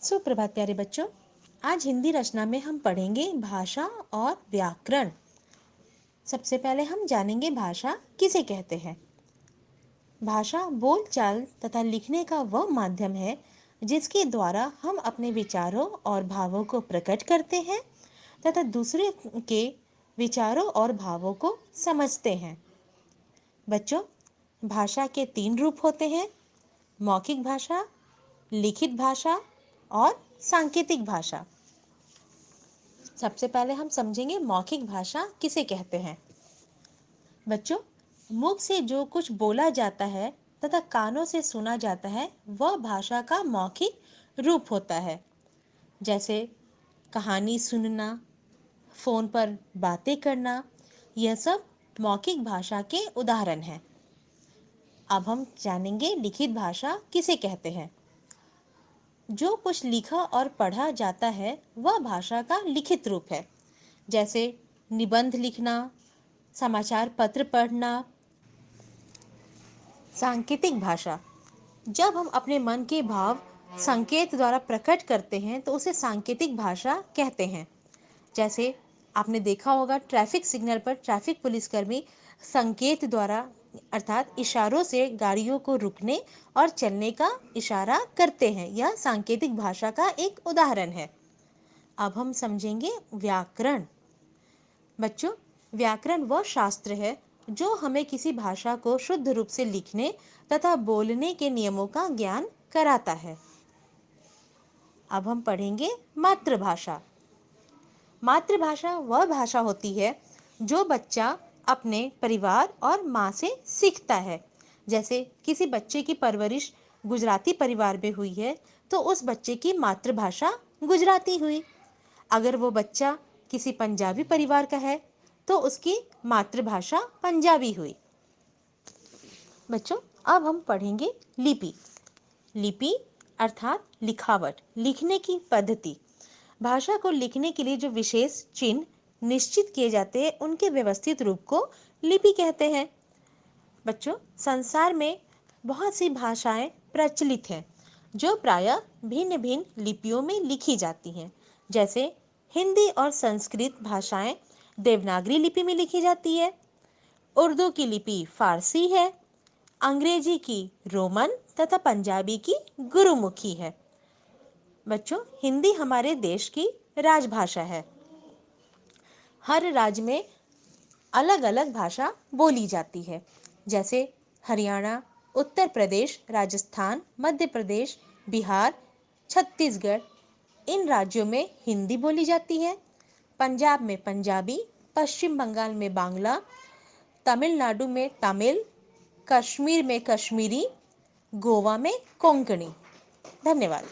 सुप्रभात प्यारे बच्चों। आज हिंदी रचना में हम पढ़ेंगे भाषा और व्याकरण। सबसे पहले हम जानेंगे भाषा किसे कहते हैं। भाषा बोलचाल तथा लिखने का वह माध्यम है जिसके द्वारा हम अपने विचारों और भावों को प्रकट करते हैं तथा दूसरे के विचारों और भावों को समझते हैं। बच्चों, भाषा के 3 रूप होते हैं: मौखिक भाषा, लिखित भाषा और सांकेतिक भाषा। सबसे पहले हम समझेंगे मौखिक भाषा किसे कहते हैं। बच्चों, मुख से जो कुछ बोला जाता है तथा कानों से सुना जाता है वह भाषा का मौखिक रूप होता है। जैसे कहानी सुनना, फोन पर बातें करना, यह सब मौखिक भाषा के उदाहरण हैं। अब हम जानेंगे लिखित भाषा किसे कहते हैं। जो कुछ लिखा और पढ़ा जाता है वह भाषा का लिखित रूप है। जैसे निबंध लिखना, समाचार पत्र पढ़ना। सांकेतिक भाषा, जब हम अपने मन के भाव संकेत द्वारा प्रकट करते हैं तो उसे सांकेतिक भाषा कहते हैं। जैसे आपने देखा होगा, ट्रैफिक सिग्नल पर ट्रैफिक पुलिसकर्मी संकेत द्वारा अर्थात इशारों से गाड़ियों को रुकने और चलने का इशारा करते हैं। यह सांकेतिक भाषा का एक उदाहरण है। अब हम समझेंगे व्याकरण। बच्चों, व्याकरण वह शास्त्र है जो हमें किसी भाषा को शुद्ध रूप से लिखने तथा बोलने के नियमों का ज्ञान कराता है। अब हम पढ़ेंगे मातृभाषा। मातृभाषा वह भाषा होती है जो बच्चा अपने परिवार और माँ से सीखता है। जैसे किसी बच्चे की परवरिश गुजराती परिवार में हुई है तो उस बच्चे की मातृभाषा गुजराती हुई। अगर वो बच्चा किसी पंजाबी परिवार का है तो उसकी मातृभाषा पंजाबी हुई। बच्चों, अब हम पढ़ेंगे लिपि। लिपि अर्थात लिखावट, लिखने की पद्धति। भाषा को लिखने के लिए जो विशेष चिन्ह निश्चित किए जाते हैं उनके व्यवस्थित रूप को लिपि कहते हैं। बच्चों, संसार में बहुत सी भाषाएं प्रचलित हैं जो प्रायः भिन्न भिन्न लिपियों में लिखी जाती हैं। जैसे हिंदी और संस्कृत भाषाएं देवनागरी लिपि में लिखी जाती है, उर्दू की लिपि फारसी है, अंग्रेजी की रोमन तथा पंजाबी की गुरुमुखी है। बच्चों, हिंदी हमारे देश की राजभाषा है। हर राज्य में अलग अलग भाषा बोली जाती है। जैसे हरियाणा, उत्तर प्रदेश, राजस्थान, मध्य प्रदेश, बिहार, छत्तीसगढ़, इन राज्यों में हिंदी बोली जाती है। पंजाब में पंजाबी, पश्चिम बंगाल में बांग्ला, तमिलनाडु में तमिल, कश्मीर में कश्मीरी, गोवा में कोंकणी। धन्यवाद।